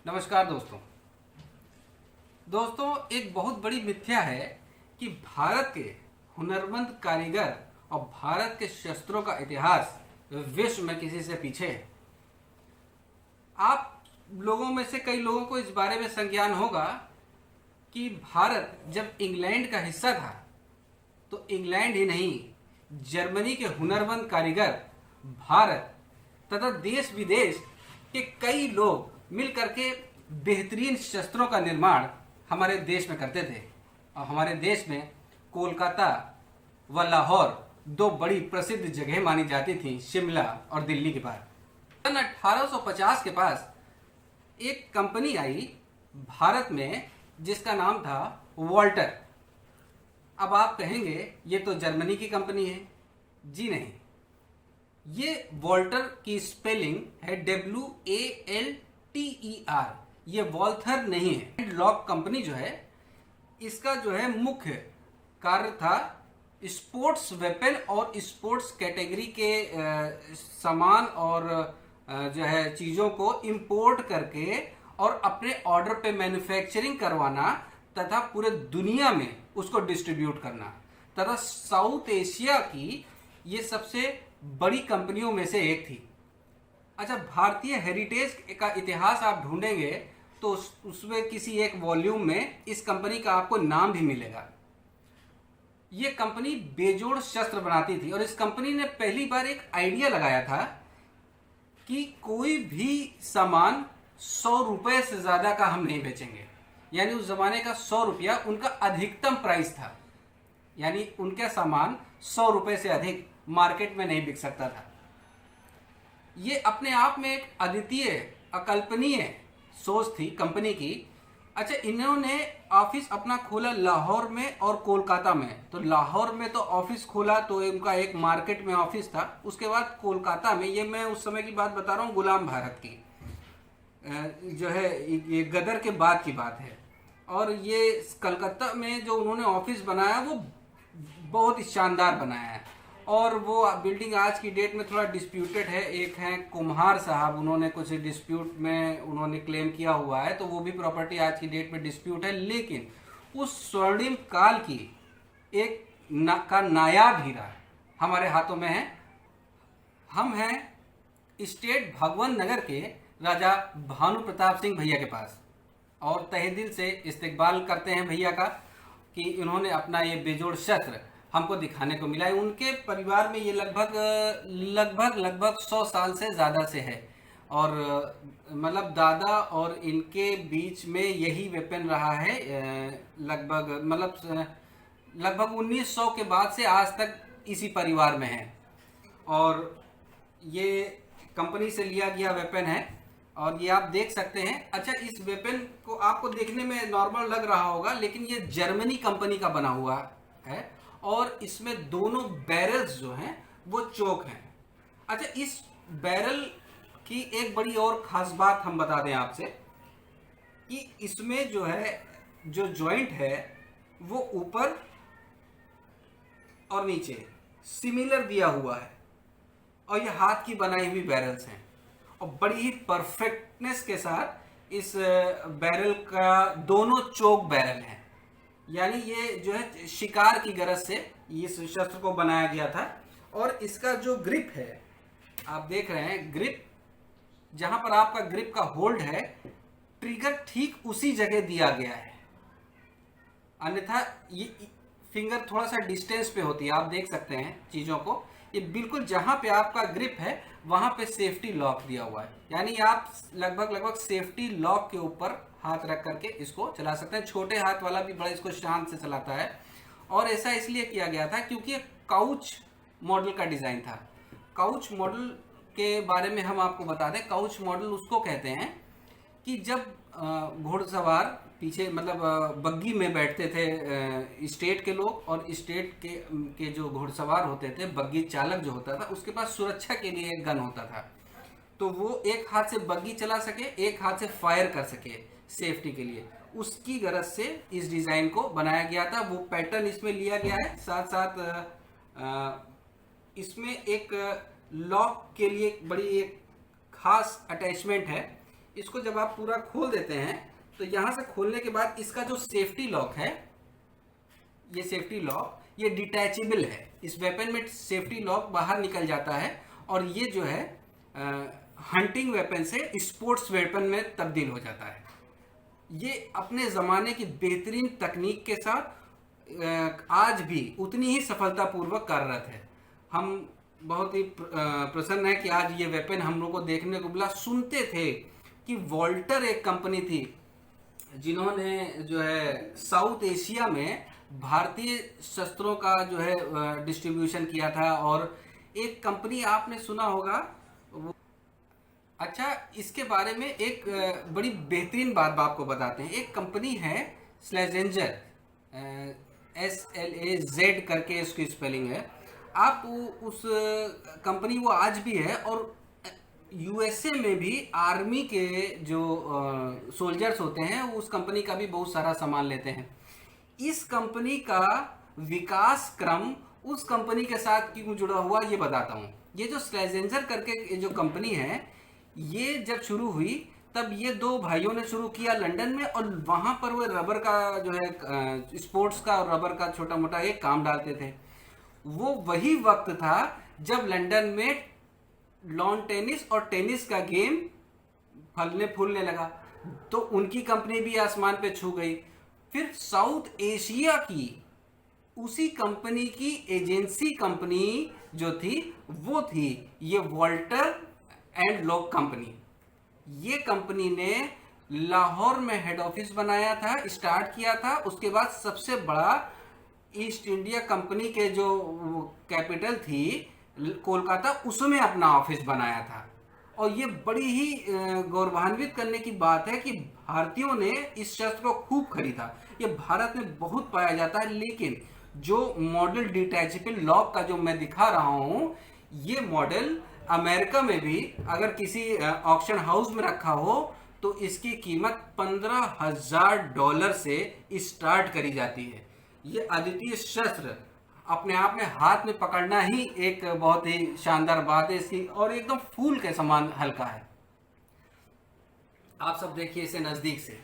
नमस्कार दोस्तों एक बहुत बड़ी मिथ्या है कि भारत के हुनरमंद कारीगर और भारत के शस्त्रों का इतिहास विश्व में किसी से पीछे है। आप लोगों में से कई लोगों को इस बारे में संज्ञान होगा कि भारत जब इंग्लैंड का हिस्सा था तो इंग्लैंड ही नहीं, जर्मनी के हुनरमंद कारीगर भारत तथा देश विदेश के कई लोग मिलकर के बेहतरीन शस्त्रों का निर्माण हमारे देश में करते थे। और हमारे देश में कोलकाता व लाहौर दो बड़ी प्रसिद्ध जगह मानी जाती थी, शिमला और दिल्ली के पास। सन 1850 के पास एक कंपनी आई भारत में जिसका नाम था वॉल्टर। अब आप कहेंगे ये तो जर्मनी की कंपनी है। जी नहीं, ये वॉल्टर की स्पेलिंग है WALTER। ये वॉल्थर नहीं है। लॉक कंपनी जो है इसका जो है मुख्य कार्य था स्पोर्ट्स वेपन और स्पोर्ट्स कैटेगरी के सामान और जो है चीज़ों को इंपोर्ट करके और अपने ऑर्डर पे मैन्युफैक्चरिंग करवाना तथा पूरे दुनिया में उसको डिस्ट्रीब्यूट करना तथा साउथ एशिया की ये सबसे बड़ी कंपनियों में से एक थी। अच्छा, भारतीय हेरिटेज का इतिहास आप ढूंढेंगे तो उसमें किसी एक वॉल्यूम में इस कंपनी का आपको नाम भी मिलेगा। ये कंपनी बेजोड़ शस्त्र बनाती थी और इस कंपनी ने पहली बार एक आइडिया लगाया था कि कोई भी सामान 100 रुपए से ज्यादा का हम नहीं बेचेंगे। यानी उस जमाने का 100 रुपया उनका अधिकतम प्राइस था। यानी उनका सामान 100 रुपए से अधिक मार्केट में नहीं बिक सकता था। ये अपने आप में एक अद्वितीय अकल्पनीय सोच थी कंपनी की। अच्छा, इन्होंने ऑफिस अपना खोला लाहौर में और कोलकाता में। तो लाहौर में तो ऑफिस खोला तो इनका एक मार्केट में ऑफिस था। उसके बाद कोलकाता में, ये मैं उस समय की बात बता रहा हूँ, गुलाम भारत की जो है, ये गदर के बाद की बात है। और ये कलकत्ता में जो उन्होंने ऑफिस बनाया वो बहुत ही शानदार बनाया है। और वो बिल्डिंग आज की डेट में थोड़ा डिस्प्यूटेड है। एक है कुम्हार साहब, उन्होंने कुछ डिस्प्यूट में उन्होंने क्लेम किया हुआ है, तो वो भी प्रॉपर्टी आज की डेट में डिस्प्यूट है। लेकिन उस स्वर्णिम काल की एक का नायाब हीरा हमारे हाथों में है। हम हैं स्टेट भगवान नगर के राजा भानु प्रताप सिंह भैया के पास और तहे दिल से इस्तकबाल करते हैं भैया का कि इन्होंने अपना ये बेजोड़ शस्त्र हमको दिखाने को मिला है। उनके परिवार में ये लगभग 100 साल से ज़्यादा से है और मतलब दादा और इनके बीच में यही वेपन रहा है। लगभग 1900 के बाद से आज तक इसी परिवार में है और ये कंपनी से लिया गया वेपन है और ये आप देख सकते हैं। अच्छा, इस वेपन को आपको देखने में नॉर्मल लग रहा होगा, लेकिन ये जर्मनी कंपनी का बना हुआ है और इसमें दोनों बैरल्स जो हैं वो चोक हैं। अच्छा, इस बैरल की एक बड़ी और खास बात हम बता दें आपसे कि इसमें जो है, जो जॉइंट है वो ऊपर और नीचे सिमिलर दिया हुआ है और ये हाथ की बनाई हुई बैरल्स हैं और बड़ी ही परफेक्टनेस के साथ इस बैरल का दोनों चोक बैरल हैं। यानी ये जो है शिकार की गरज से इस शस्त्र को बनाया गया था। और इसका जो ग्रिप है, आप देख रहे हैं, ग्रिप जहां पर आपका ग्रिप का होल्ड है, ट्रिगर ठीक उसी जगह दिया गया है। अन्यथा ये फिंगर थोड़ा सा डिस्टेंस पे होती है, आप देख सकते हैं चीजों को। ये बिल्कुल जहां पे आपका ग्रिप है वहां पे सेफ्टी लॉक दिया हुआ है। यानी आप लगभग सेफ्टी लॉक के ऊपर हाथ रख करके इसको चला सकते हैं। छोटे हाथ वाला भी बड़ा इसको शांत से चलाता है। और ऐसा इसलिए किया गया था क्योंकि ये काउच मॉडल का डिजाइन था। काउच मॉडल के बारे में हम आपको बता दें, काउच मॉडल उसको कहते हैं कि जब घुड़सवार पीछे बग्गी में बैठते थे स्टेट के लोग और स्टेट के जो घुड़सवार होते थे, बग्गी चालक जो होता था, उसके पास सुरक्षा के लिए एक गन होता था। तो वो एक हाथ से बग्गी चला सके, एक हाथ से फायर कर सके सेफ्टी के लिए। उसकी गरज से इस डिज़ाइन को बनाया गया था। वो पैटर्न इसमें लिया गया है। साथ साथ इसमें एक लॉक के लिए बड़ी एक खास अटैचमेंट है। इसको जब आप पूरा खोल देते हैं तो यहाँ से खोलने के बाद इसका जो सेफ्टी लॉक है, ये सेफ्टी लॉक ये डिटैचेबल है। इस वेपन में सेफ्टी लॉक बाहर निकल जाता है और ये जो है हंटिंग वेपन से स्पोर्ट्स वेपन में तब्दील हो जाता है। ये अपने ज़माने की बेहतरीन तकनीक के साथ आज भी उतनी ही सफलतापूर्वक कार्यरत है। हम बहुत ही प्रसन्न है कि आज ये वेपन हम लोग को देखने को मिला। सुनते थे कि वॉल्टर एक कंपनी थी जिन्होंने जो है साउथ एशिया में भारतीय शस्त्रों का जो है डिस्ट्रीब्यूशन किया था। और एक कंपनी आपने सुना होगा अच्छा, इसके बारे में एक बड़ी बेहतरीन बात आपको बताते हैं। एक कंपनी है स्लेजेंजर, SLAZ करके इसकी स्पेलिंग है। आप उस कंपनी वो आज भी है और USA में भी आर्मी के जो सोल्जर्स होते हैं वो उस कंपनी का भी बहुत सारा सामान लेते हैं। इस कंपनी का विकास क्रम उस कंपनी के साथ क्यों जुड़ा हुआ ये बताता हूँ। ये जो स्लेजेंजर करके जो कंपनी है, ये जब शुरू हुई तब ये दो भाइयों ने शुरू किया लंदन में, और वहाँ पर वो रबर का जो है स्पोर्ट्स का और रबर का छोटा मोटा एक काम डालते थे। वो वही वक्त था जब लंदन में लॉन टेनिस और टेनिस का गेम फलने फूलने लगा, तो उनकी कंपनी भी आसमान पे छू गई। फिर साउथ एशिया की उसी कंपनी की एजेंसी कंपनी जो थी वो थी ये वॉल्टर एंड लॉक कंपनी। ये कंपनी ने लाहौर में हेड ऑफिस बनाया था, स्टार्ट किया था। उसके बाद सबसे बड़ा ईस्ट इंडिया कंपनी के जो कैपिटल थी कोलकाता, उसमें अपना ऑफिस बनाया था। और ये बड़ी ही गौरवान्वित करने की बात है कि भारतीयों ने इस शस्त्र को खूब खरीदा। ये भारत में बहुत पाया जाता है, लेकिन जो मॉडल डिटैचेबल लॉक का जो मैं दिखा रहा हूं, ये मॉडल अमेरिका में भी अगर किसी ऑक्शन हाउस में रखा हो तो इसकी कीमत $15,000 से स्टार्ट करी जाती है। ये अद्वितीय शस्त्र अपने आप में हाथ में पकड़ना ही एक बहुत ही शानदार बात है इसकी, और एकदम फूल के समान हल्का है। आप सब देखिए इसे नजदीक से।